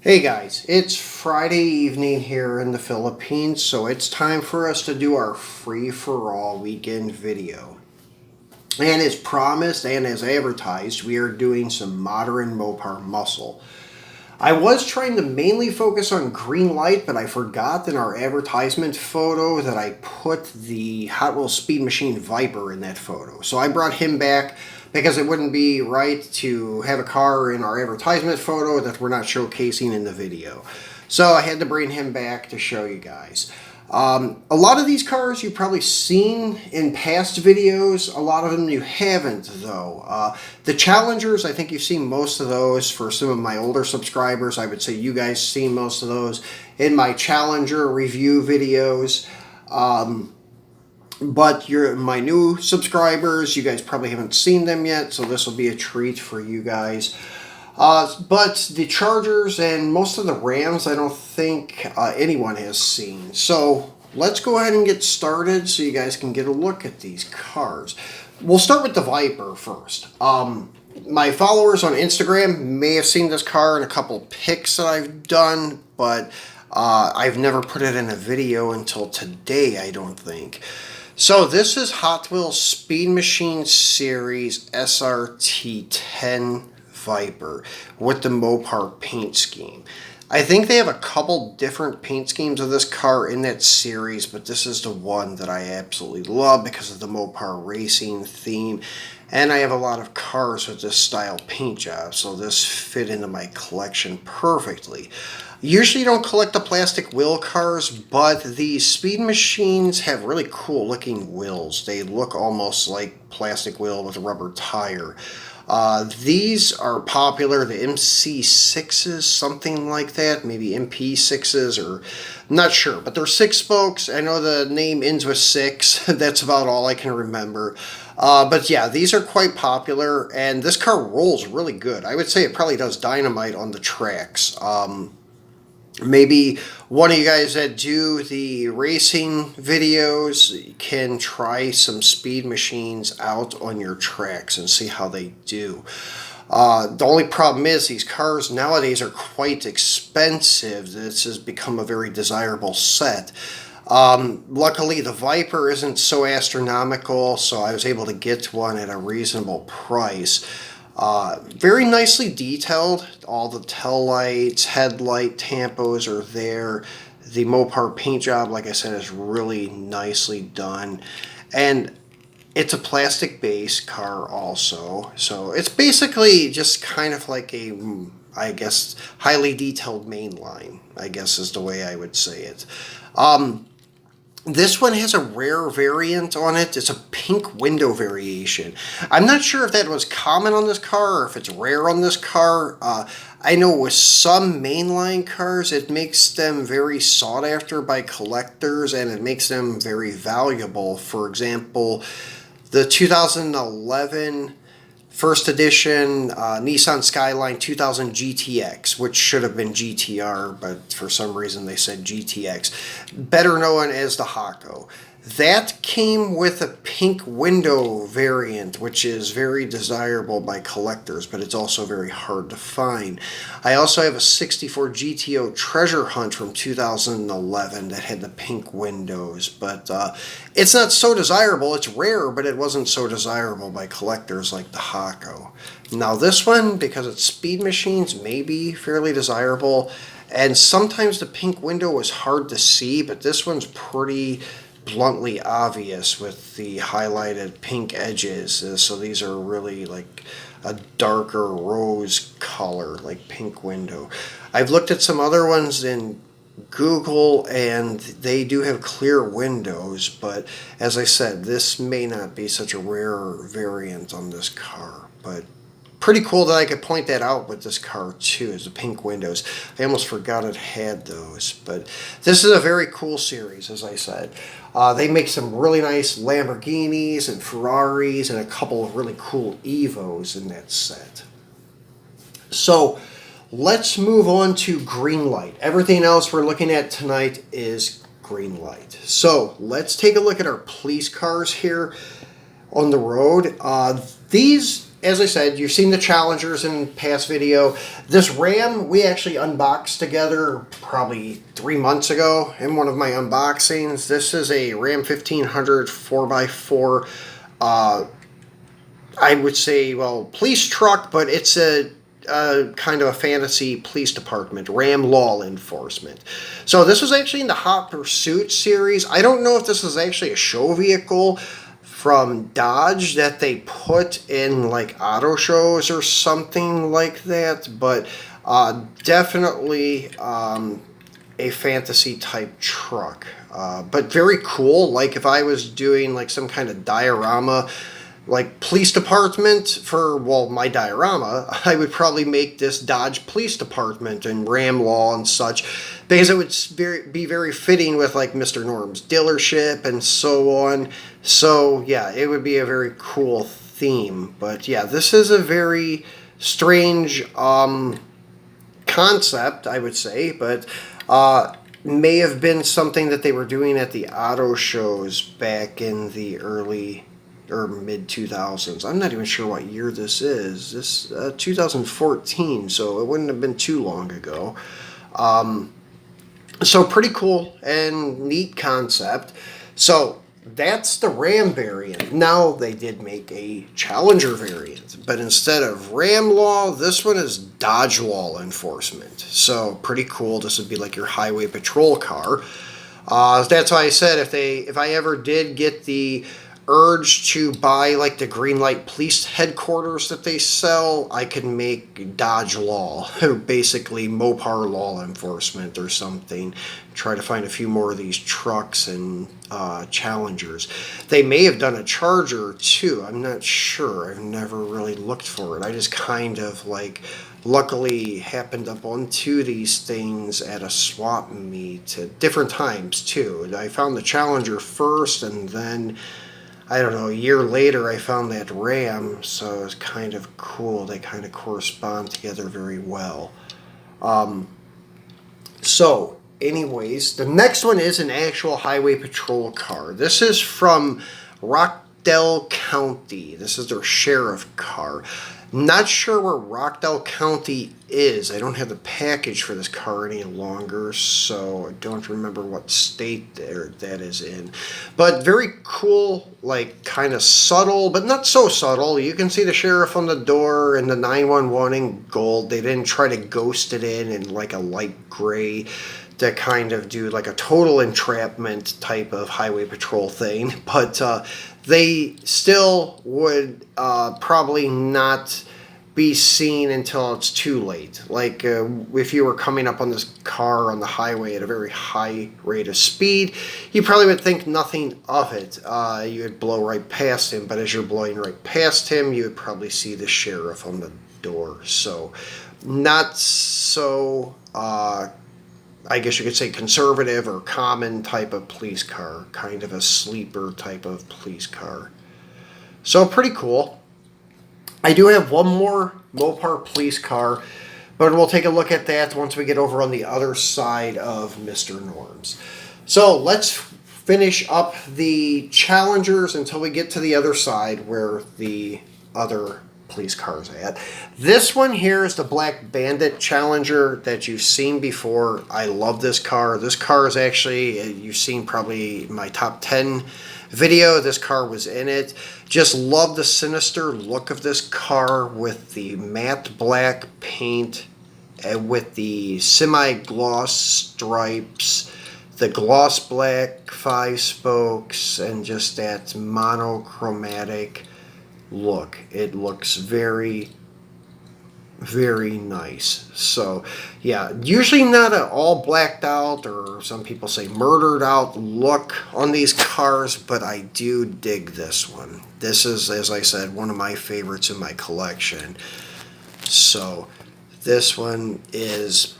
Hey guys, it's Friday evening here in the Philippines, so it's time for us to do our free-for-all weekend video. And as promised and as advertised, we are doing some Modern Mopar Muscle. I was trying to mainly focus on Greenlight, but I forgot in our advertisement photo that I put the Hot Wheels Speed Machine Viper in that photo. So I brought him back because it wouldn't be right to have a car in our advertisement photo that we're not showcasing in the video. So I had to bring him back to show you guys. A lot of these cars you've probably seen in past videos. A lot of them you haven't, though. The Challengers, I think you've seen most of those. For some of my older subscribers, I would say you guys seen most of those in my Challenger review videos. But my new subscribers, you guys probably haven't seen them yet, so this will be a treat for you guys. But the Chargers and most of the Rams, I don't think anyone has seen. So let's go ahead and get started so you guys can get a look at these cars. We'll start with the Viper first. My followers on Instagram may have seen this car in a couple pics that I've done, but I've never put it in a video until today, I don't think. So this is Hot Wheels Speed Machine Series SRT 10 Viper with the Mopar paint scheme. I think they have a couple different paint schemes of this car in that series, but this is the one that I absolutely love because of the Mopar racing theme. And I have a lot of cars with this style paint job, so this fit into my collection perfectly. Usually don't collect the plastic wheel cars, but these Speed Machines have really cool looking wheels. They look almost like plastic wheel with a rubber tire. These are popular, the MC6s, something like that, maybe MP6s, or I'm not sure, but they're 6 spokes. I know the name ends with 6, that's about all I can remember. But yeah, these are quite popular, and this car rolls really good. I would say it probably does dynamite on the tracks. Maybe one of you guys that do the racing videos can try some Speed Machines out on your tracks and see how they do. The only problem is these cars nowadays are quite expensive. This has become a very desirable set. Luckily, the Viper isn't so astronomical, so I was able to get one at a reasonable price. Very nicely detailed. All the tail lights, headlight tampos are there. The Mopar paint job, like I said, is really nicely done. And it's a plastic base car also. So it's basically just kind of like a, I guess, highly detailed mainline, I guess is the way I would say it. This one has a rare variant on it. It's a pink window variation. I'm not sure if that was common on this car or if it's rare on this car. I know with some mainline cars, it makes them very sought after by collectors and it makes them very valuable. For example, the 2011 first edition Nissan Skyline 2000 GTX, which should have been GTR, but for some reason they said GTX, better known as the Hako. That came with a pink window variant, which is very desirable by collectors, but it's also very hard to find. I also have a 64 GTO Treasure Hunt from 2011 that had the pink windows, but it's not so desirable. It's rare, but it wasn't so desirable by collectors like the Hako. Now this one, because it's Speed Machines, may be fairly desirable, and sometimes the pink window is hard to see, but this one's pretty bluntly obvious with the highlighted pink edges. So these are really like a darker rose color, like pink window. I've looked at some other ones in Google and they do have clear windows, but as I said, this may not be such a rare variant on this car, but pretty cool that I could point that out with this car too, is the pink windows. I almost forgot it had those, but this is a very cool series, as I said. They make some really nice Lamborghinis and Ferraris and a couple of really cool Evos in that set. So let's move on to Greenlight. Everything else we're looking at tonight is Greenlight. So let's take a look at our police cars here on the road. These as I said, you've seen the Challengers in past video. This Ram we actually unboxed together probably 3 months ago in one of my unboxings. This is a Ram 1500 4x4. I would say, well, police truck, but it's a kind of a fantasy police department, Ram Law Enforcement. So this was actually in the Hot Pursuit series. I don't know if this is actually a show vehicle from Dodge that they put in like auto shows or something like that, but definitely a fantasy type truck. But very cool. Like if I was doing like some kind of diorama, like police department for, well, my diorama, I would probably make this Dodge Police Department and Ram Law and such, because it would be very fitting with like Mr.Norms dealership and so on. So yeah, it would be a very cool theme. But yeah, this is a very strange concept, I would say, but may have been something that they were doing at the auto shows back in the early or mid 2000s. I'm not even sure what year this is. This 2014, so it wouldn't have been too long ago. So pretty cool and neat concept. So that's the Ram variant. Now they did make a Challenger variant, but instead of Ram Law, this one is Dodge Law Enforcement. So pretty cool. This would be like your highway patrol car. That's why I said if I ever did get the urge to buy like the Greenlight police headquarters that they sell, I could make Dodge Law, or basically Mopar Law Enforcement or something. Try to find a few more of these trucks and Challengers. They may have done a Charger too. I'm not sure. I've never really looked for it. I just kind of like luckily happened up onto these things at a swap meet at different times too. I found the Challenger first, and then I don't know, a year later I found that Ram, so it's kind of cool. They kind of correspond together very well. So, anyways, the next one is an actual highway patrol car. This is from Rockdale County. This is their sheriff car. Not sure where Rockdale County is. I don't have the package for this car any longer, so I don't remember what state that is in. But very cool, like kind of subtle, but not so subtle. You can see the sheriff on the door and the 911 in gold. They didn't try to ghost it in like a light gray to kind of do like a total entrapment type of highway patrol thing. But they still would probably not be seen until it's too late. Like if you were coming up on this car on the highway at a very high rate of speed, you probably would think nothing of it. You would blow right past him, but as you're blowing right past him, you would probably see the sheriff on the door. So not so I guess you could say conservative or common type of police car, kind of a sleeper type of police car. So pretty cool. I do have one more Mopar police car, but we'll take a look at that once we get over on the other side of Mr.Norms. So let's finish up the Challengers until we get to the other side where the other police cars at. This one here is the Black Bandit Challenger that you've seen before. I love this car. This car is actually, you've seen probably my top 10 video. This car was in it. Just love the sinister look of this car with the matte black paint and with the semi-gloss stripes, the gloss black 5 spokes, and just that monochromatic look. It looks very, very nice. So yeah, usually not an all blacked out, or some people say murdered out look on these cars, but I do dig this one. This is, as I said, one of my favorites in my collection. So this one is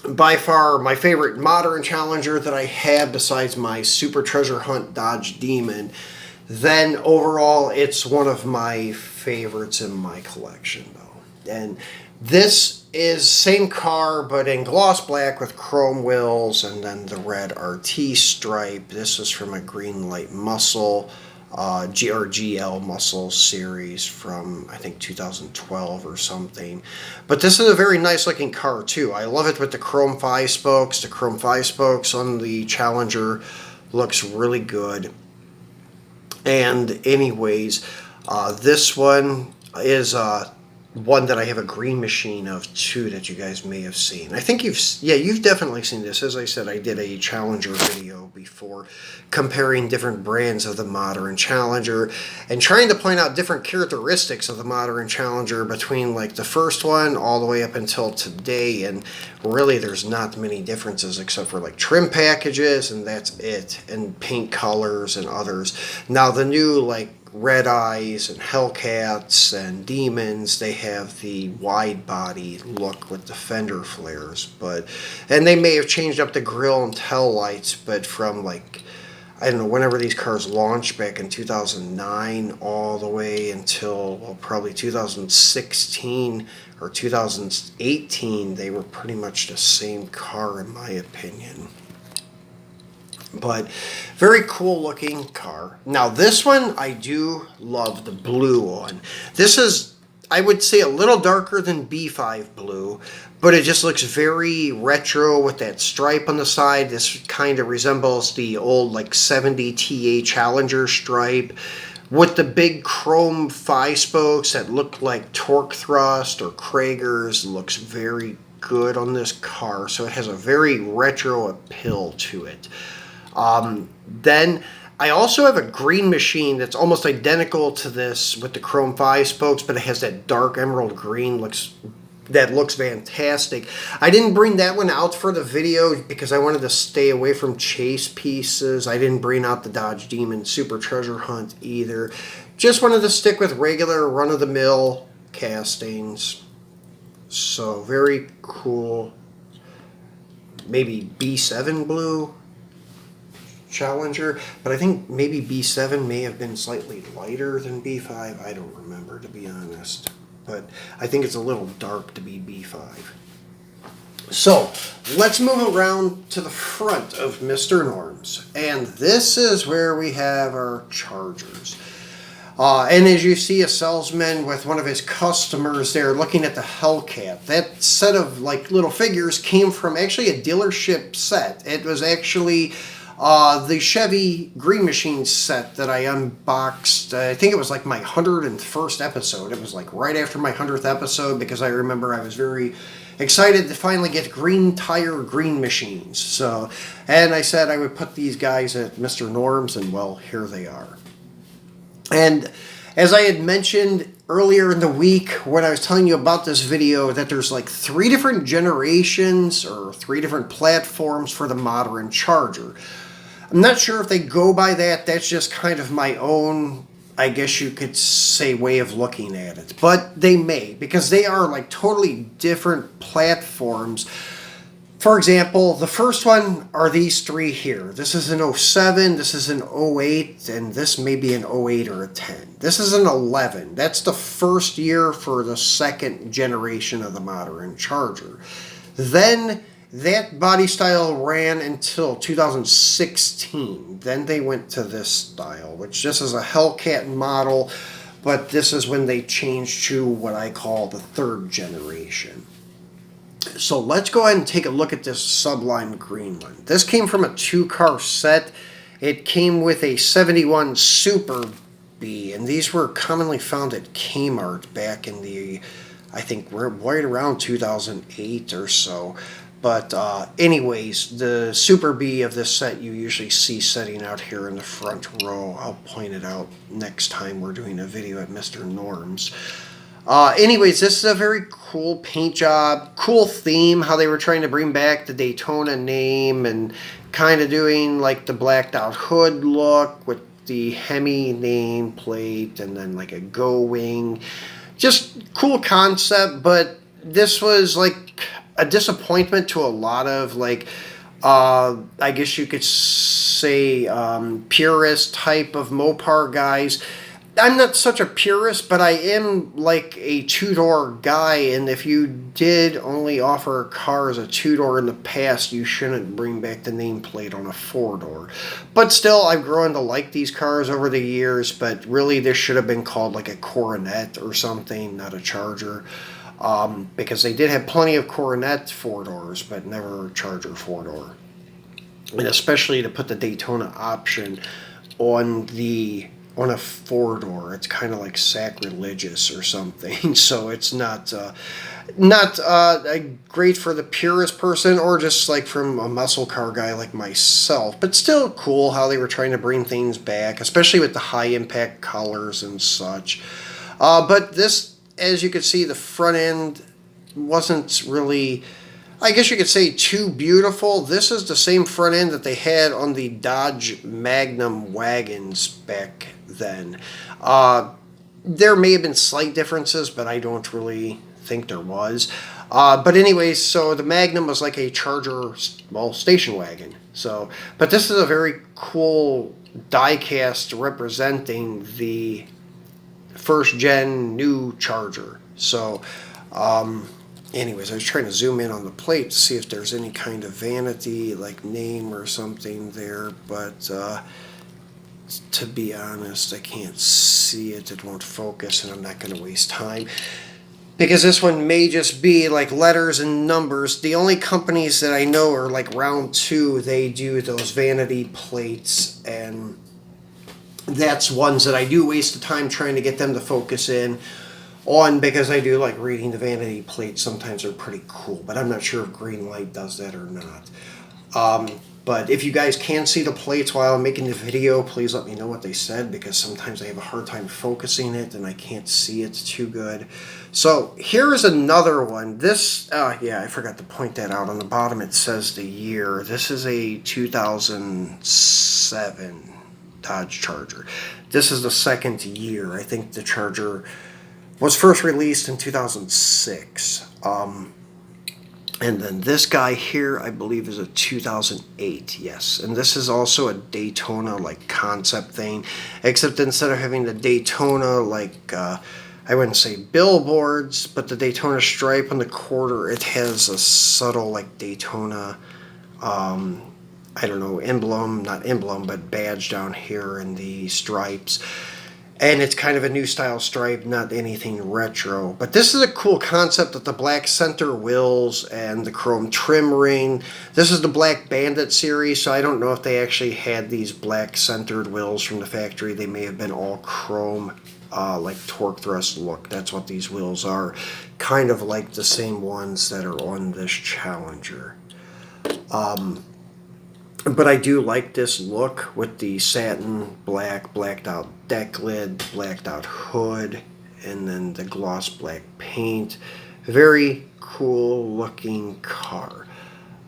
by far my favorite modern Challenger that I have, besides my Super Treasure Hunt Dodge Demon. Then overall, it's one of my favorites in my collection, though. And this is same car, but in gloss black with chrome wheels and then the red RT stripe. This is from a Greenlight Muscle. GL Muscle series from, I think, 2012 or something. But this is a very nice looking car too. I love it with the chrome 5 spokes. The chrome 5 spokes on the Challenger looks really good. And anyways, this one is one that I have a green machine of too that you guys may have seen. I think you've definitely seen this. As I said, I did a Challenger video before comparing different brands of the Modern Challenger and trying to point out different characteristics of the Modern Challenger between like the first one all the way up until today, and really there's not many differences except for like trim packages, and that's it, and paint colors and others. Now the new like Red Eyes and Hellcats and Demons, they have the wide body look with the fender flares, and they may have changed up the grille and tail lights, but from like, I don't know, whenever these cars launched back in 2009 all the way until, well, probably 2016 or 2018, they were pretty much the same car in my opinion. But very cool looking car. Now this one, I do love the blue one. This is, I would say, a little darker than B5 blue, but it just looks very retro with that stripe on the side. This kind of resembles the old like 70 TA Challenger stripe with the big chrome 5 spokes that look like torque thrust or Kragers. Looks very good on this car, so it has a very retro appeal to it. Then I also have a green machine that's almost identical to this with the chrome 5 spokes, but it has that dark emerald green that looks fantastic. I didn't bring that one out for the video because I wanted to stay away from chase pieces. I didn't bring out the Dodge Demon Super Treasure Hunt either. Just wanted to stick with regular run-of-the-mill castings. So very cool. Maybe B7 blue Challenger, but I think maybe B7 may have been slightly lighter than B5. I don't remember, to be honest, but I think it's a little dark to be B5. So let's move around to the front of Mr.Norms, and this is where we have our Chargers. And as you see, a salesman with one of his customers there looking at the Hellcat. That set of like little figures came from actually a dealership set. It was actually the Chevy Green Machine set that I unboxed. I think it was like my 101st episode. It was like right after my 100th episode, because I remember I was very excited to finally get green tire green machines. So, and I said I would put these guys at Mr.Norms, and well, here they are. And as I had mentioned earlier in the week when I was telling you about this video, that there's like 3 different generations or 3 different platforms for the Modern Charger. I'm not sure if they go by that. That's just kind of my own, I guess you could say, way of looking at it. But they may, because they are like totally different platforms. For example, the first one are these 3 here. This is an 07, this is an 08, and this may be an 08 or a 10. This is an 11. That's the first year for the second generation of the Modern Charger. Then that body style ran until 2016. Then they went to this style, which this is a Hellcat model, but this is when they changed to what I call the 3rd generation. So let's go ahead and take a look at this Sublime green one. This came from a 2-car set. It came with a 71 Super B, and these were commonly found at Kmart back in the, I think, right around 2008 or so. But anyways, the Super B of this set you usually see setting out here in the front row. I'll point it out next time we're doing a video at Mr.Norms. Anyways, this is a very cool paint job, cool theme, how they were trying to bring back the Daytona name and kind of doing like the blacked out hood look with the Hemi nameplate and then like a Go Wing. Just cool concept, but this was like a disappointment to a lot of like, I guess you could say, purist type of Mopar guys. I'm not such a purist, but I am like a two-door guy, and if you did only offer a car as a two-door in the past, you shouldn't bring back the nameplate on a four-door. But still, I've grown to like these cars over the years, but really this should have been called like a Coronet or something, not a Charger. Because they did have plenty of Coronet four-doors, but never a Charger four-door. And especially to put the Daytona option on a four-door, it's kind of like sacrilegious or something. So it's not great for the purist person, or just like from a muscle car guy like myself. But still cool how they were trying to bring things back, especially with the high impact colors and such. But this, as you can see, the front end wasn't really, I guess you could say, too beautiful. This is the same front end that they had on the Dodge Magnum wagons back then. There may have been slight differences, but I don't really think there was. But anyways, so the Magnum was like a Charger, well, station wagon. So, but this is a very cool die-cast representing the first gen new Charger. So, anyways, I was trying to zoom in on the plate to see if there's any kind of vanity, like name or something there, but to be honest, I can't see it. It won't focus, and I'm not going to waste time, because this one may just be like letters and numbers. The only companies that I know are like Round 2, they do those vanity plates, and that's ones that I do waste the time trying to get them to focus in on, because I do like reading the vanity plates. Sometimes they're pretty cool, but I'm not sure if Greenlight does that or not. But if you guys can see the plates while I'm making the video, please let me know what they said, because sometimes I have a hard time focusing it and I can't see it too good. So here is another one. This, yeah, I forgot to point that out. On the bottom it says the year. This is a 2007 Dodge Charger. This is the second year. I think the Charger was first released in 2006. And then this guy here, I believe, is a 2008, yes. And this is also a Daytona, like, concept thing, except instead of having the Daytona, like, I wouldn't say billboards, but the Daytona stripe on the quarter, it has a subtle, like, Daytona, I don't know, emblem, not emblem, but badge down here in the stripes. And it's kind of a new style stripe, not anything retro. But this is a cool concept with the black center wheels and the chrome trim ring. This is the Black Bandit series, so I don't know if they actually had these black centered wheels from the factory. They may have been all chrome, like torque thrust look. That's what these wheels are. Kind of like the same ones that are on this Challenger. But I do like this look with the satin black, blacked out deck lid, blacked out hood, and then the gloss black paint. Very cool looking car.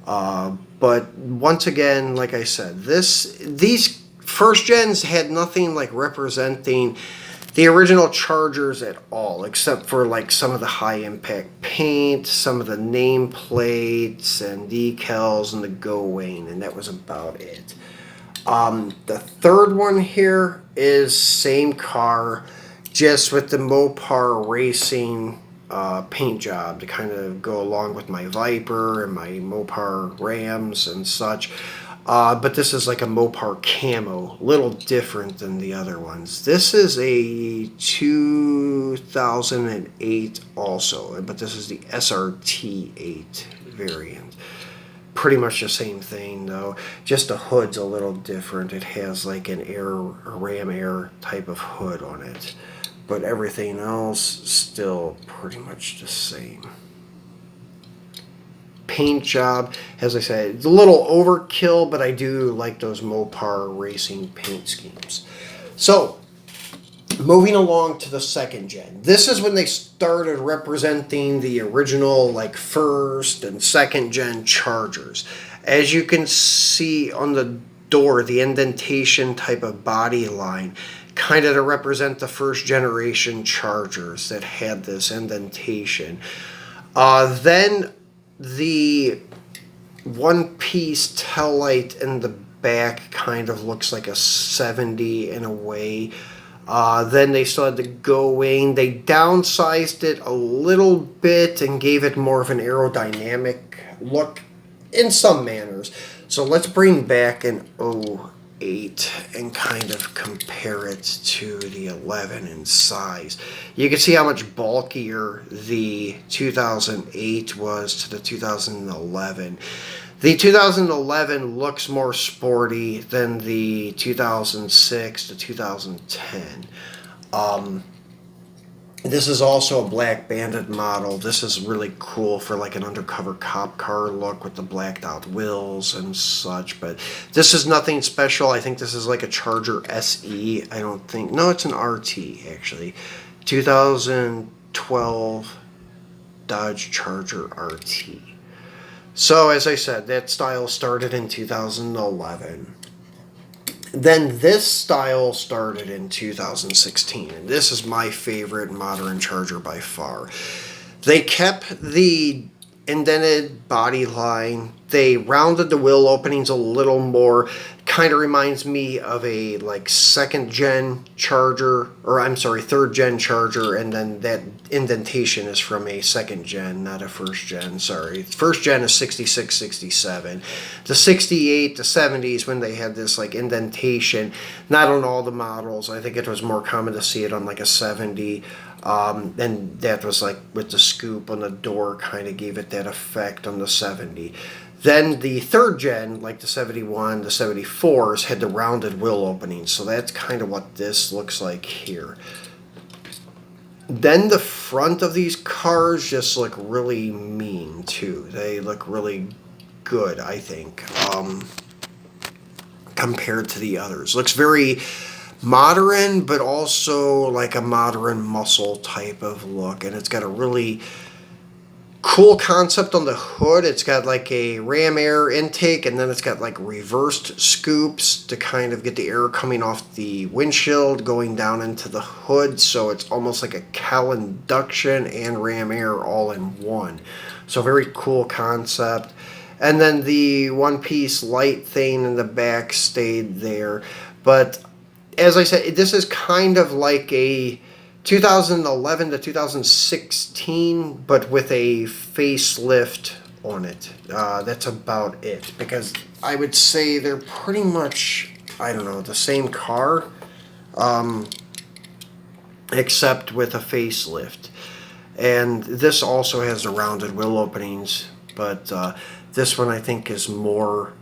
But once again, like I said, these first gens had nothing like representing the original Chargers at all, except for like some of the high impact paint, some of the name plates and decals and the Go Wayne, and that was about it. The third one here is same car, just with the Mopar Racing paint job to kind of go along with my Viper and my Mopar Rams and such. But this is like a Mopar camo, a little different than the other ones. This is a 2008 also, but this is the SRT8 variant. Pretty much the same thing though, just the hood's a little different. It has like an Ram Air type of hood on it, but everything else still pretty much the same. Paint job, as I said, it's a little overkill, but I do like those Mopar Racing paint schemes. So, moving along to the second gen. This is when they started representing the original, like, first and second gen Chargers. As you can see on the door, the indentation type of body line, kind of to represent the first generation Chargers that had this indentation. Then the one-piece taillight in the back kind of looks like a 70 in a way. Then they started going. They downsized it a little bit and gave it more of an aerodynamic look in some manners. So let's bring back an 08 and kind of compare it to the 11 in size. You can see how much bulkier the 2008 was to the 2011. The 2011 looks more sporty than the 2006 to 2010. This is also a black banded model. This is really cool for like an undercover cop car look with the blacked out wheels and such. But this is nothing special. I think this is like a Charger SE. I don't think... No, it's an RT actually. 2012 Dodge Charger RT. So, as I said, that style started in 2011. Then this style started in 2016, and this is my favorite modern Charger by far. They kept the indented body line. They rounded the wheel openings a little more. Kind of reminds me of a like second gen Charger, or I'm sorry, third gen Charger, and then that indentation is from a second gen, not a first gen. Sorry, first gen is 66, 67. The 68, the 70s, when they had this like indentation, not on all the models. I think it was more common to see it on like a 70. And that was like with the scoop on the door, kind of gave it that effect on the 70. Then the third gen, like the 71, the 74s, had the rounded wheel openings. So that's kind of what this looks like here. Then the front of these cars just look really mean too. They look really good, I think, compared to the others. Looks very modern, but also like a modern muscle type of look. And it's got a really cool concept on the hood. It's got like a ram air intake, and then it's got like reversed scoops to kind of get the air coming off the windshield going down into the hood. So it's almost like a cowl induction and ram air all in one. So very cool concept. And then the one-piece light thing in the back stayed there. But as I said, this is kind of like a 2011 to 2016, but with a facelift on it. That's about it, because I would say they're pretty much, I don't know, the same car, except with a facelift. And this also has the rounded wheel openings, but this one I think is more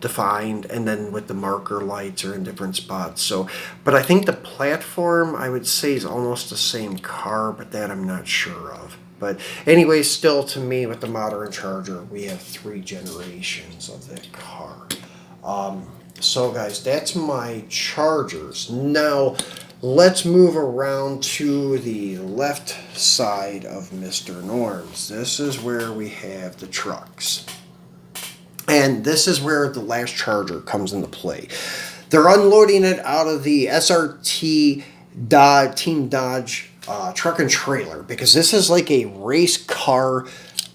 defined, and then with the marker lights are in different spots. So, but I think the platform I would say is almost the same car, but that I'm not sure of. But anyway, still to me with the modern Charger, we have 3 generations of that car. So guys, that's my Chargers. Now let's move around to the left side of Mr.Norms. This is where we have the trucks. And this is where the last Charger comes into play. They're unloading it out of the SRT Team Dodge truck and trailer, because this is like a race car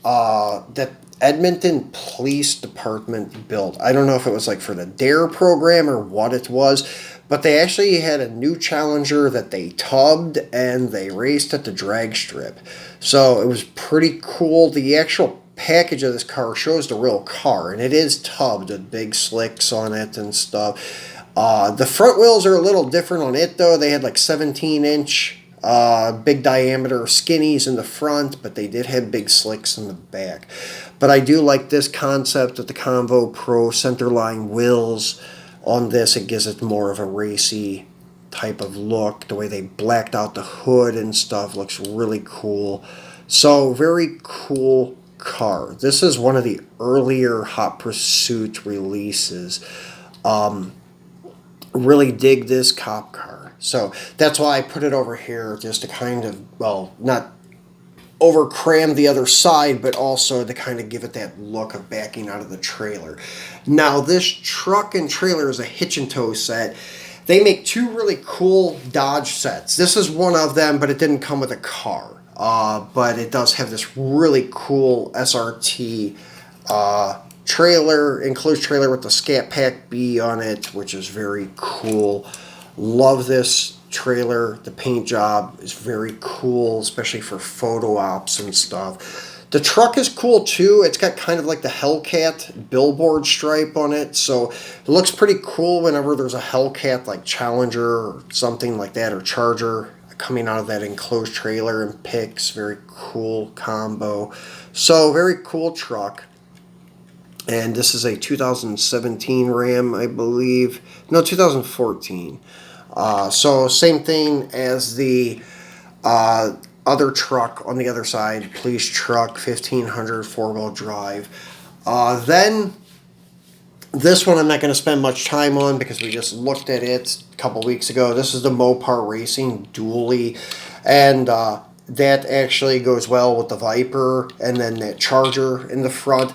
that Edmonton Police Department built. I don't know if it was like for the DARE program or what it was, but they actually had a new Challenger that they tubbed and they raced at the drag strip. So it was pretty cool. The actual package of this car shows the real car, and it is tubbed with big slicks on it and stuff. The front wheels are a little different on it though. They had like 17-inch big diameter skinnies in the front, but they did have big slicks in the back. But I do like this concept with the Convo Pro centerline wheels on this. It gives it more of a racy type of look. The way they blacked out the hood and stuff looks really cool. So very cool car. This is one of the earlier Hot Pursuit releases. Really dig this cop car. So that's why I put it over here, just to kind of, well, not over cram the other side, but also to kind of give it that look of backing out of the trailer. Now this truck and trailer is a hitch and tow set. They make 2 really cool Dodge sets. This is one of them, but it didn't come with a car. But it does have this really cool SRT trailer, enclosed trailer with the Scat Pack B on it, which is very cool. Love this trailer. The paint job is very cool, especially for photo ops and stuff. The truck is cool too. It's got kind of like the Hellcat billboard stripe on it, so it looks pretty cool whenever there's a Hellcat like Challenger or something like that, or Charger coming out of that enclosed trailer and pics. Very cool combo. So very cool truck. And this is a 2017 Ram, I believe. No, 2014. So same thing as the other truck on the other side, police truck, 1500 four-wheel drive. Then this one I'm not going to spend much time on because we just looked at it a couple weeks ago. This is the Mopar Racing Dually, and that actually goes well with the Viper and then that Charger in the front.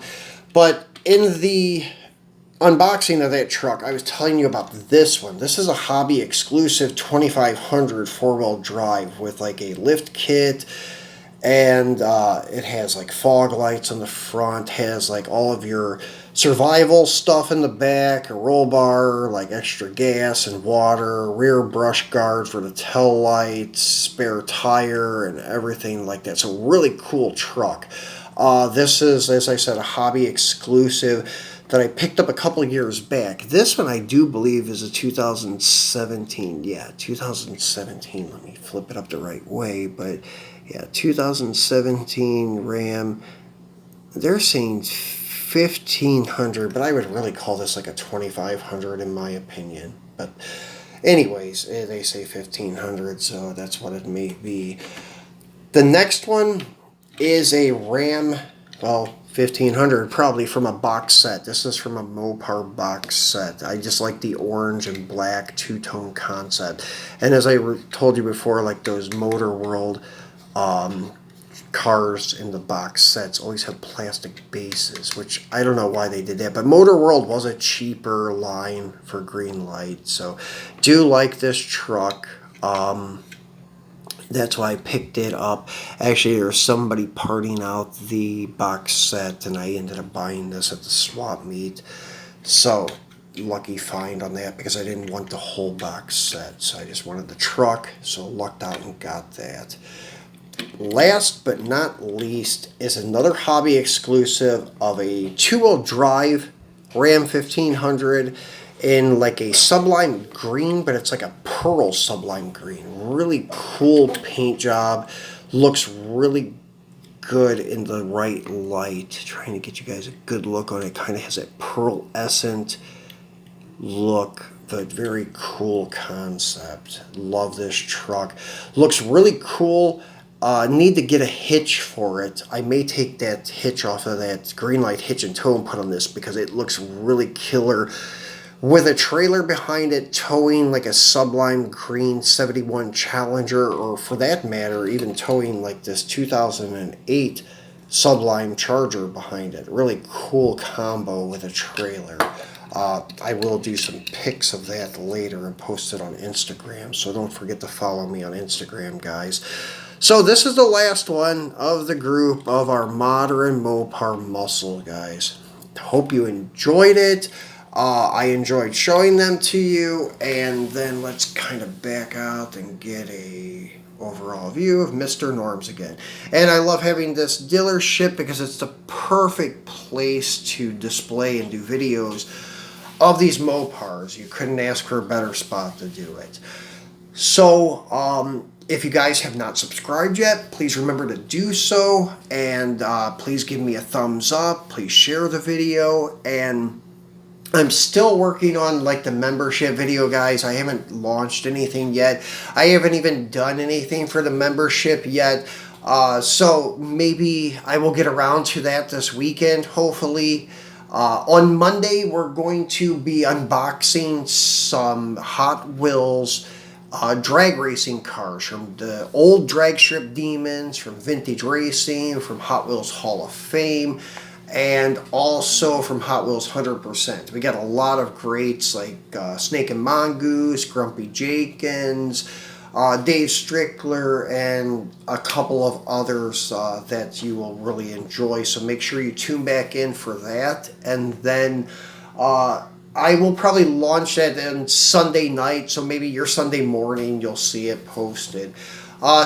But in the unboxing of that truck, I was telling you about this one. This is a hobby exclusive 2500 four-wheel drive with like a lift kit, and it has like fog lights on the front, has like all of your survival stuff in the back, a roll bar, like extra gas and water, rear brush guard for the tail lights, spare tire, and everything like that. So really cool truck. This is, as I said, a hobby exclusive that I picked up a couple of years back. This one I do believe is a 2017. Yeah, 2017. Let me flip it up the right way. But yeah, 2017 Ram. They're saying 1500, but I would really call this like a 2500 in my opinion. But anyways, they say 1500, so that's what it may be. The next one is a Ram, well, 1500, probably from a box set. This is from a Mopar box set. I just like the orange and black two-tone concept. And as I told you before, like those Motor World cars in the box sets always have plastic bases, which I don't know why they did that. But Motor World was a cheaper line for Greenlight. So do like this truck. That's why I picked it up. Actually, there was somebody parting out the box set, and I ended up buying this at the swap meet. So, lucky find on that because I didn't want the whole box set. So I just wanted the truck, so lucked out and got that. Last but not least is another hobby exclusive of a two-wheel drive Ram 1500 in like a sublime green, but it's like a pearl sublime green. Really cool paint job. Looks really good in the right light. Trying to get you guys a good look on it. Kind of has that pearlescent look, but very cool concept. Love this truck. Looks really cool. Need to get a hitch for it. I may take that hitch off of that Greenlight hitch and tow and put on this because it looks really killer. With a trailer behind it towing like a sublime green 71 Challenger, or for that matter, even towing like this 2008 sublime Charger behind it. Really cool combo with a trailer. I will do some pics of that later and post it on Instagram, so don't forget to follow me on Instagram, guys. So this is the last one of the group of our Modern Mopar Muscle, guys. Hope you enjoyed it. I enjoyed showing them to you, and then let's kind of back out and get a overall view of Mr.Norms again. And I love having this dealership because it's the perfect place to display and do videos of these Mopars. You couldn't ask for a better spot to do it. So, if you guys have not subscribed yet, please remember to do so, and please give me a thumbs up. Please share the video, and I'm still working on like the membership video, guys. I haven't launched anything yet. I haven't even done anything for the membership yet. So maybe I will get around to that this weekend, hopefully. On Monday, we're going to be unboxing some Hot Wheels drag racing cars, from the old drag strip demons, from Vintage Racing, from Hot Wheels Hall of Fame, and also from Hot Wheels 100%. We got a lot of greats like Snake and Mongoose, Grumpy Jenkins, Dave Strickler, and a couple of others that you will really enjoy. So make sure you tune back in for that. And then I will probably launch that on Sunday night, so maybe your Sunday morning you'll see it posted.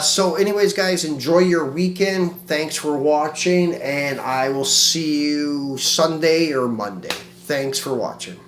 So anyways, guys, enjoy your weekend. Thanks for watching, and I will see you Sunday or Monday. Thanks for watching.